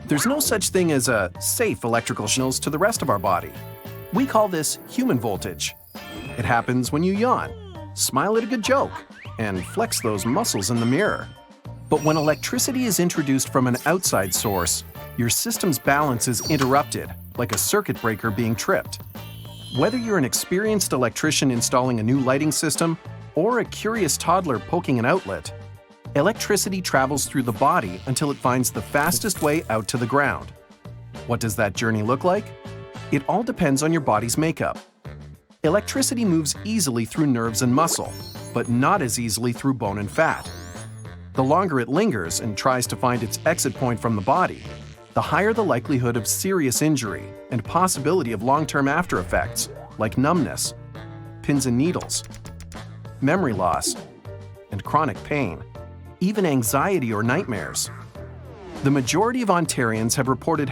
There's no such thing as a safe electrical signals to the rest of our body. We call this human voltage. It happens when you yawn, smile at a good joke, and flex those muscles in the mirror. But when electricity is introduced from an outside source, your system's balance is interrupted, like a circuit breaker being tripped. Whether you're an experienced electrician installing a new lighting system or a curious toddler poking an outlet, electricity travels through the body until it finds the fastest way out to the ground. What does that journey look like? It all depends on your body's makeup. Electricity moves easily through nerves and muscle, but not as easily through bone and fat. The longer it lingers and tries to find its exit point from the body, the higher the likelihood of serious injury and possibility of long-term after effects like numbness, pins and needles, memory loss, and chronic pain, even anxiety or nightmares. The majority of Ontarians have reported